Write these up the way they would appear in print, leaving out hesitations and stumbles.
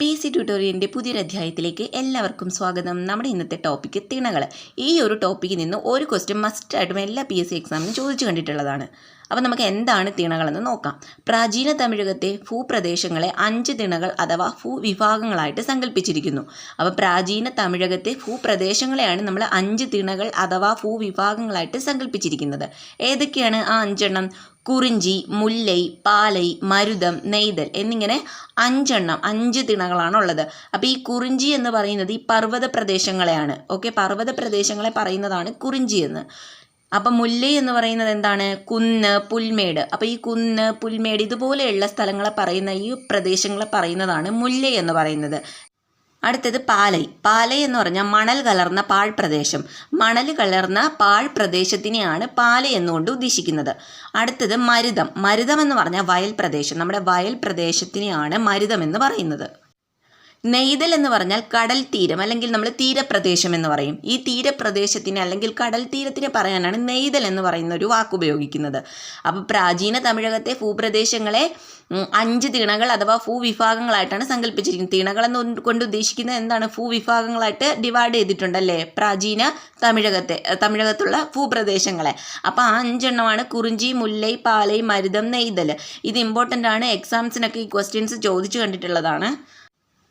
PC ട്യൂട്ടോറിയലിൻ്റെ പുതിയൊരു അധ്യായത്തിലേക്ക് എല്ലാവർക്കും സ്വാഗതം. നമ്മുടെ ഇന്നത്തെ ടോപ്പിക്ക് തിണകൾ. ഈ ഒരു ടോപ്പിക്കിൽ നിന്ന് ഒരു ക്വസ്റ്റ്യൻ മസ്റ്റായിട്ടും എല്ലാ PSC എക്സാമിനും ചോദിച്ചു കണ്ടിട്ടുള്ളതാണ്. അപ്പോൾ നമുക്ക് എന്താണ് തിണകളെന്ന് നോക്കാം. പ്രാചീന തമിഴകത്തെ ഭൂപ്രദേശങ്ങളെ 5 തിണകൾ അഥവാ ഭൂവിഭാഗങ്ങളായിട്ട് സങ്കല്പിച്ചിരിക്കുന്നു. അപ്പോൾ പ്രാചീന തമിഴകത്തെ ഭൂപ്രദേശങ്ങളെയാണ് നമ്മൾ 5 തിണകൾ അഥവാ ഭൂവിഭാഗങ്ങളായിട്ട് സങ്കല്പിച്ചിരിക്കുന്നത്. ഏതൊക്കെയാണ് ആ 5 എണ്ണം? കുറിഞ്ചി, മുല്ലൈ, പാലൈ, മരുതം, നെയ്തൽ എന്നിങ്ങനെ 5 തിണകളാണുള്ളത്. അപ്പോൾ ഈ കുറിഞ്ചി എന്ന് പറയുന്നത് ഈ പർവ്വത പ്രദേശങ്ങളെയാണ്. പർവ്വത പ്രദേശങ്ങളെ പറയുന്നതാണ് കുറിഞ്ചി എന്ന്. അപ്പം മുല്ലൈ എന്ന് പറയുന്നത് എന്താണ്? കുന്ന്, പുൽമേട്. അപ്പോൾ ഈ കുന്ന്, പുൽമേട് ഇതുപോലെയുള്ള സ്ഥലങ്ങളെ പറയുന്ന ഈ പ്രദേശങ്ങളെ പറയുന്നതാണ് മുല്ലൈ എന്ന് പറയുന്നത്. അടുത്തത് പാലൈ. പാലൈ എന്ന് പറഞ്ഞാൽ മണൽ കലർന്ന പാഴ്പ്രദേശം. മണൽ കലർന്ന പാഴ്പ്രദേശത്തിനെയാണ് പാലൈ എന്നുകൊണ്ട് ഉദ്ദേശിക്കുന്നത്. അടുത്തത് മരുതം. മരുതം എന്ന് പറഞ്ഞാൽ വയൽ പ്രദേശം. നമ്മുടെ വയൽ പ്രദേശത്തിനെയാണ് മരുതം എന്ന് പറയുന്നത്. നെയ്തൽ എന്ന് പറഞ്ഞാൽ കടൽ തീരം അല്ലെങ്കിൽ നമ്മൾ തീരപ്രദേശം എന്ന് പറയും. ഈ തീരപ്രദേശത്തിനെ അല്ലെങ്കിൽ കടൽ തീരത്തിനെ പറയാനാണ് നെയ്തൽ എന്ന് പറയുന്ന ഒരു വാക്ക് ഉപയോഗിക്കുന്നത്. അപ്പോൾ പ്രാചീന തമിഴകത്തെ ഭൂപ്രദേശങ്ങളെ 5 തിണകൾ അഥവാ ഭൂവിഭാഗങ്ങളായിട്ടാണ് സങ്കല്പിച്ചിരിക്കുന്നത്. തിണകളെന്ന് കൊണ്ട് ഉദ്ദേശിക്കുന്നത് എന്താണ്? ഭൂവിഭാഗങ്ങളായിട്ട് ഡിവൈഡ് ചെയ്തിട്ടുണ്ടല്ലേ പ്രാചീന തമിഴകത്തുള്ള ഭൂപ്രദേശങ്ങളെ. അപ്പോൾ ആ 5 എണ്ണമാണ് കുറിഞ്ചി, മുല്ലൈ, പാലൈ, മരുതം, നെയ്തൽ. ഇത് ഇമ്പോർട്ടൻ്റ് ആണ്. എക്സാംസിനൊക്കെ ഈ ക്വസ്റ്റ്യൻസ് ചോദിച്ചു കണ്ടിട്ടുള്ളതാണ്.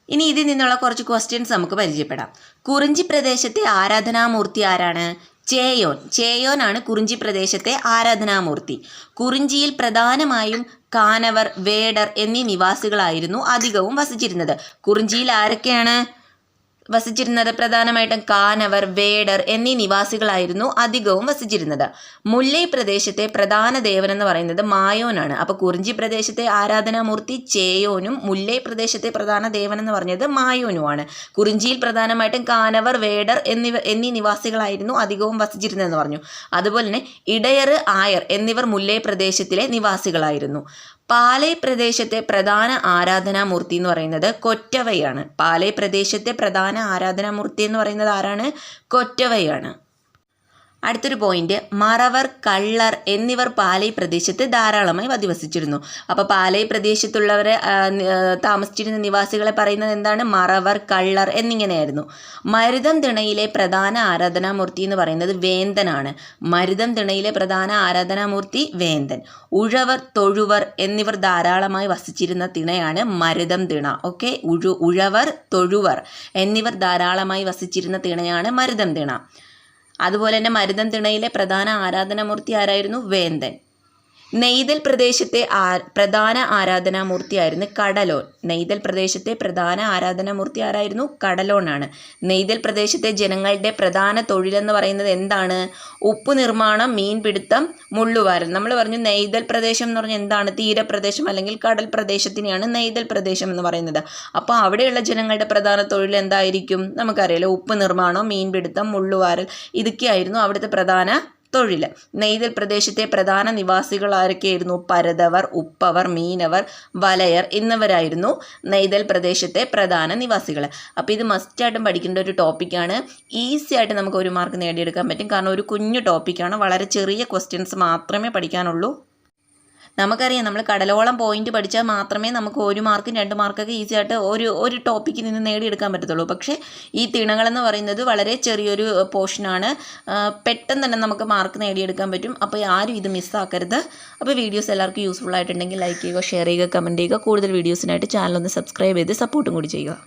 ഇനി ഇതിൽ നിന്നുള്ള കുറച്ച് ക്വസ്റ്റ്യൻസ് നമുക്ക് പരിചയപ്പെടാം. കുറിഞ്ചി പ്രദേശത്തെ ആരാധനാമൂർത്തി ആരാണ്? ചേയോൻ. ചേയോനാണ് കുറിഞ്ചി പ്രദേശത്തെ ആരാധനാമൂർത്തി. കുറിഞ്ചിയിൽ പ്രധാനമായും കാനവർ, വേടർ എന്നീ നിവാസികളായിരുന്നു അധികവും വസിച്ചിരുന്നത്. കുറിഞ്ചിയിൽ ആരൊക്കെയാണ് വസിച്ചിരുന്നത്? പ്രധാനമായിട്ടും കാനവർ, വേടർ എന്നീ നിവാസികളായിരുന്നു അധികവും വസിച്ചിരുന്നത്. മുല്ലൈ പ്രദേശത്തെ പ്രധാന ദേവൻ എന്ന് പറയുന്നത് മായോനാണ്. അപ്പോൾ കുറിഞ്ചി പ്രദേശത്തെ ആരാധനാമൂർത്തി ചേയോനും മുല്ലൈ പ്രദേശത്തെ പ്രധാന ദേവൻ എന്ന് പറഞ്ഞത് മായോനുമാണ്. കുറിഞ്ചിയിൽ പ്രധാനമായിട്ടും കാനവർ, വേടർ എന്നീ നിവാസികളായിരുന്നു അധികവും വസിച്ചിരുന്നതെന്ന് പറഞ്ഞു. അതുപോലെ തന്നെ ഇടയർ, ആയർ എന്നിവർ മുല്ലൈ പ്രദേശത്തിലെ നിവാസികളായിരുന്നു. പാലൈ പ്രദേശത്തെ പ്രധാന ആരാധനാമൂർത്തി എന്ന് പറയുന്നത് കൊറ്റവയാണ്. പാലൈ പ്രദേശത്തെ പ്രധാന ആരാധനാമൂർത്തി എന്ന് പറയുന്നത് ആരാണ്? കൊറ്റവയാണ്. അടുത്തൊരു പോയിന്റ്, മറവർ, കള്ളർ എന്നിവർ പാലൈ പ്രദേശത്ത് ധാരാളമായി അധിവസിച്ചിരുന്നു. അപ്പോൾ പാലൈ പ്രദേശത്തുള്ളവരെ താമസിച്ചിരുന്ന നിവാസികളെ പറയുന്നത് എന്താണ്? മറവർ, കള്ളർ എന്നിങ്ങനെയായിരുന്നു. മരുതം തിണയിലെ പ്രധാന ആരാധനാമൂർത്തി എന്ന് പറയുന്നത് വേന്തനാണ്. മരുതം തിണയിലെ പ്രധാന ആരാധനാമൂർത്തി വേന്തൻ. ഉഴവർ, തൊഴുവർ എന്നിവർ ധാരാളമായി വസിച്ചിരുന്ന തിണയാണ് മരുതം തിണ. ഉഴവർ, തൊഴുവർ എന്നിവർ ധാരാളമായി വസിച്ചിരുന്ന തിണയാണ് മരുതം തിണ. അതുപോലെ തന്നെ മരുതം തിണയിലെ പ്രധാന ആരാധനാമൂർത്തി ആരായിരുന്നു? വേന്തൻ. നെയ്തൽ പ്രദേശത്തെ പ്രധാന ആരാധനാമൂർത്തിയായിരുന്നു കടലോൻ. നെയ്തൽ പ്രദേശത്തെ പ്രധാന ആരാധനാമൂർത്തി ആരായിരുന്നു? കടലോനാണ്. നെയ്തൽ പ്രദേശത്തെ ജനങ്ങളുടെ പ്രധാന തൊഴിലെന്ന് പറയുന്നത് എന്താണ്? ഉപ്പ് നിർമ്മാണം, മീൻപിടുത്തം, മുള്ളുവാരൽ. നമ്മൾ പറഞ്ഞു നെയ്തൽ പ്രദേശം എന്ന് പറഞ്ഞാൽ എന്താണ്? തീരപ്രദേശം അല്ലെങ്കിൽ കടൽ പ്രദേശത്തിനെയാണ് നെയ്തൽ പ്രദേശം എന്ന് പറയുന്നത്. അപ്പോൾ അവിടെയുള്ള ജനങ്ങളുടെ പ്രധാന തൊഴിൽ എന്തായിരിക്കും? നമുക്കറിയാലോ, ഉപ്പ് നിർമ്മാണം, മീൻപിടുത്തം, മുള്ളുവാരൽ ഇതൊക്കെയായിരുന്നു അവിടുത്തെ പ്രധാന തൊഴിൽ. നെയ്തൽ പ്രദേശത്തെ പ്രധാന നിവാസികൾ ആരൊക്കെയായിരുന്നു? പരതവർ, ഉപ്പവർ, മീനവർ, വലയർ എന്നിവരായിരുന്നു നെയ്തൽ പ്രദേശത്തെ പ്രധാന നിവാസികൾ. അപ്പോൾ ഇത് മസ്റ്റായിട്ടും പഠിക്കേണ്ട ഒരു ടോപ്പിക്കാണ്. ഈസി ആയിട്ട് നമുക്ക് 1 മാർക്ക് നേടിയെടുക്കാൻ പറ്റും. കാരണം ഒരു കുഞ്ഞു ടോപ്പിക്കാണ്. വളരെ ചെറിയ ക്വസ്റ്റ്യൻസ് മാത്രമേ പഠിക്കാനുള്ളൂ. നമുക്കറിയാം, നമ്മൾ കടലോളം പോയിന്റ് പഠിച്ചാൽ മാത്രമേ നമുക്ക് 1 മാർക്കും 2 മാർക്കൊക്കെ ഈസി ആയിട്ട് ഒരു ടോപ്പിക്കിൽ നിന്ന് നേടിയെടുക്കാൻ പറ്റത്തുള്ളൂ. പക്ഷേ ഈ തിണകളെന്ന് പറയുന്നത് വളരെ ചെറിയൊരു പോർഷനാണ്. പെട്ടെന്ന് തന്നെ നമുക്ക് മാർക്ക് നേടിയെടുക്കാൻ പറ്റും. അപ്പോൾ ആരും ഇത് മിസ്സാക്കരുത്. അപ്പോൾ വീഡിയോസ് എല്ലാവർക്കും യൂസ്ഫുൾ ആയിട്ടുണ്ടെങ്കിൽ ലൈക്ക് ചെയ്യുക, ഷെയർ ചെയ്യുക, കമൻറ്റ് ചെയ്യുക. കൂടുതൽ വീഡിയോസിനായിട്ട് ചാനൽ ഒന്ന് സബ്സ്ക്രൈബ് ചെയ്ത് സപ്പോർട്ടും കൂടി ചെയ്യുക.